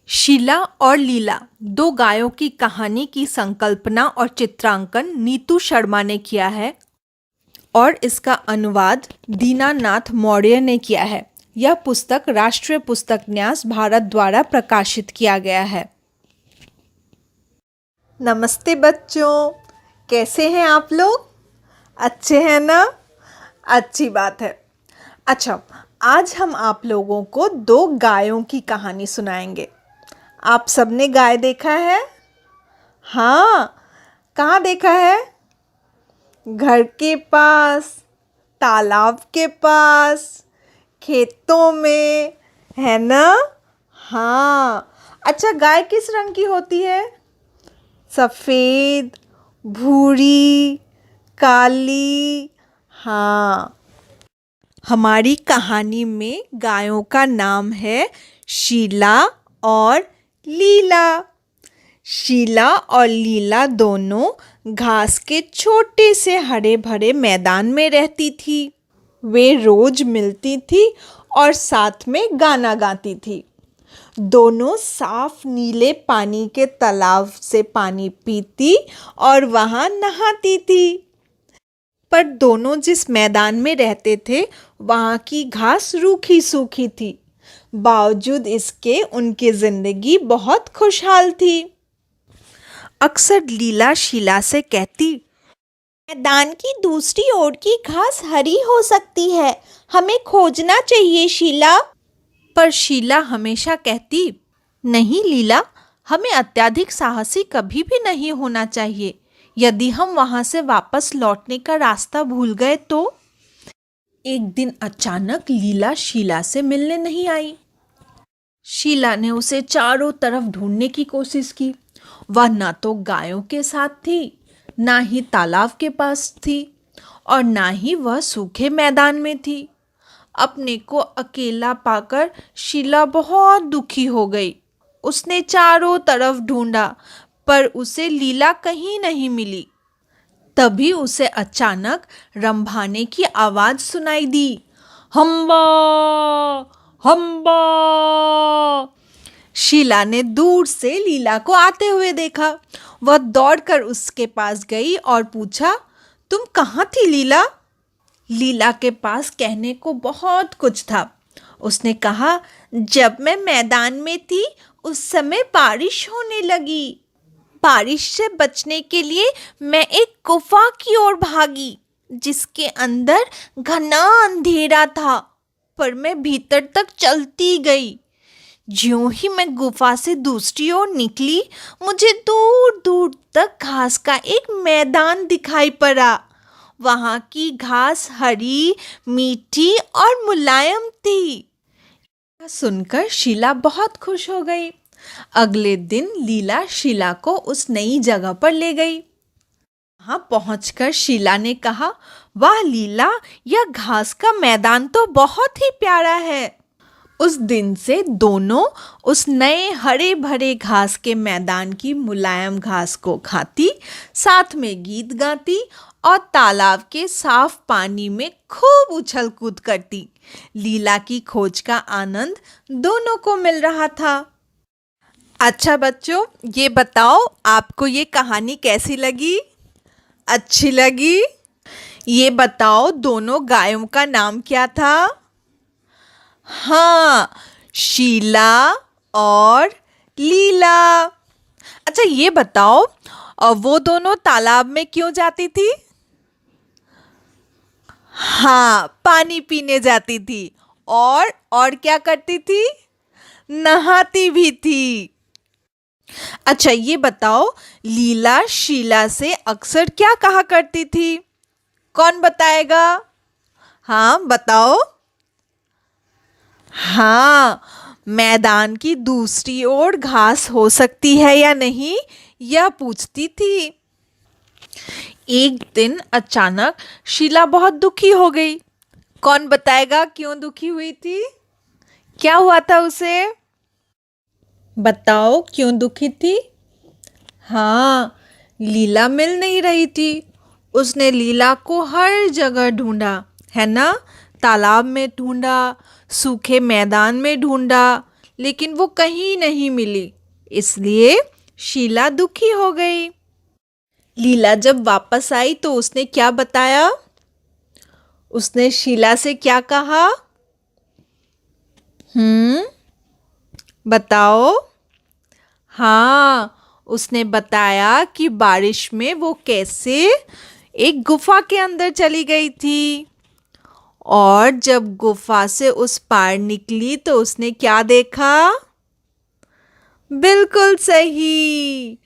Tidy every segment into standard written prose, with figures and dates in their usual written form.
शीला और लीला दो गायों की कहानी की संकल्पना और चित्रांकन नीतू शर्मा ने किया है और इसका अनुवाद दीनानाथ मौर्य ने किया है। यह पुस्तक राष्ट्रीय पुस्तक न्यास भारत द्वारा प्रकाशित किया गया है। नमस्ते बच्चों, कैसे हैं आप लोग? अच्छे हैं ना? अच्छी बात है। अच्छा, आज हम आप लोगों को दो गायों की कहानी सुनाएंगे। आप सबने गाय देखा है? हाँ, कहाँ देखा है? घर के पास, तालाब के पास, खेतों में, है ना? हाँ। अच्छा, गाय किस रंग की होती है? सफ़ेद, भूरी, काली। हाँ। हमारी कहानी में गायों का नाम है शीला और लीला। शीला और लीला दोनों घास के छोटे से हरे भरे मैदान में रहती थी। वे रोज मिलती थी और साथ में गाना गाती थी। दोनों साफ नीले पानी के तालाब से पानी पीती और वहां नहाती थी। पर दोनों जिस मैदान में रहते थे वहां की घास रूखी सूखी थी। बावजूद इसके उनकी जिंदगी बहुत खुशहाल थी। अक्सर लीला शीला से कहती, मैदान की दूसरी ओर की घास हरी हो सकती है, हमें खोजना चाहिए शीला। पर शीला हमेशा कहती, नहीं लीला, हमें अत्यधिक साहसी कभी भी नहीं होना चाहिए। यदि हम वहां से वापस लौटने का रास्ता भूल गए तो? एक दिन अचानक लीला शीला से मिलने नहीं आई। शीला ने उसे चारों तरफ ढूंढने की कोशिश की। वह ना तो गायों के साथ थी, ना ही तालाब के पास थी और ना ही वह सूखे मैदान में थी। अपने को अकेला पाकर शीला बहुत दुखी हो गई। उसने चारों तरफ ढूंढा पर उसे लीला कहीं नहीं मिली। तभी उसे अचानक रंभाने की आवाज सुनाई दी, हम्बा हम्बा। शीला ने दूर से लीला को आते हुए देखा। वह दौड़कर उसके पास गई और पूछा, तुम कहाँ थी लीला? लीला के पास कहने को बहुत कुछ था। उसने कहा, जब मैं मैदान में थी उस समय बारिश होने लगी। बारिश से बचने के लिए मैं एक गुफा की ओर भागी जिसके अंदर घना अंधेरा था, पर मैं भीतर तक चलती गई। ज्यों ही मैं गुफा से दूसरी ओर निकली, मुझे दूर दूर तक घास का एक मैदान दिखाई पड़ा। वहां की घास हरी, मीठी और मुलायम थी। सुनकर शीला बहुत खुश हो गई। अगले दिन लीला शीला को उस नई जगह पर ले गई। वहां पहुंचकर शीला ने कहा, वाह लीला, यह घास का मैदान तो बहुत ही प्यारा है। उस दिन से दोनों उस नए हरे भरे घास के मैदान की मुलायम घास को खाती, साथ में गीत गाती और तालाब के साफ पानी में खूब उछल कूद करती। लीला की खोज का आनंद दोनों को मिल रहा था। अच्छा बच्चों, ये बताओ आपको ये कहानी कैसी लगी? अच्छी लगी? ये बताओ दोनों गायों का नाम क्या था? हाँ, शीला और लीला। अच्छा, ये बताओ वो दोनों तालाब में क्यों जाती थी? हाँ, पानी पीने जाती थी। और क्या करती थी? नहाती भी थी। अच्छा, ये बताओ लीला शीला से अक्सर क्या कहा करती थी? कौन बताएगा? हाँ, बताओ। हाँ, मैदान की दूसरी ओर घास हो सकती है या नहीं, यह पूछती थी। एक दिन अचानक शीला बहुत दुखी हो गई। कौन बताएगा क्यों दुखी हुई थी? क्या हुआ था उसे? बताओ क्यों दुखी थी? हाँ, लीला मिल नहीं रही थी। उसने लीला को हर जगह ढूंढा, है ना? तालाब में ढूंढा, सूखे मैदान में ढूंढा, लेकिन वो कहीं नहीं मिली, इसलिए शीला दुखी हो गई। लीला जब वापस आई तो उसने क्या बताया? उसने शीला से क्या कहा? बताओ। हाँ, उसने बताया कि बारिश में वो कैसे एक गुफा के अंदर चली गई थी और जब गुफा से उस पार निकली तो उसने क्या देखा? बिल्कुल सही,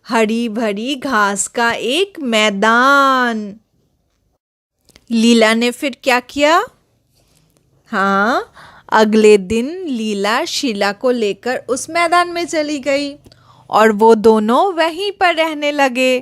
हरी भरी घास का एक मैदान। लीला ने फिर क्या किया? हाँ, अगले दिन लीला शीला को लेकर उस मैदान में चली गई और वो दोनों वहीं पर रहने लगे।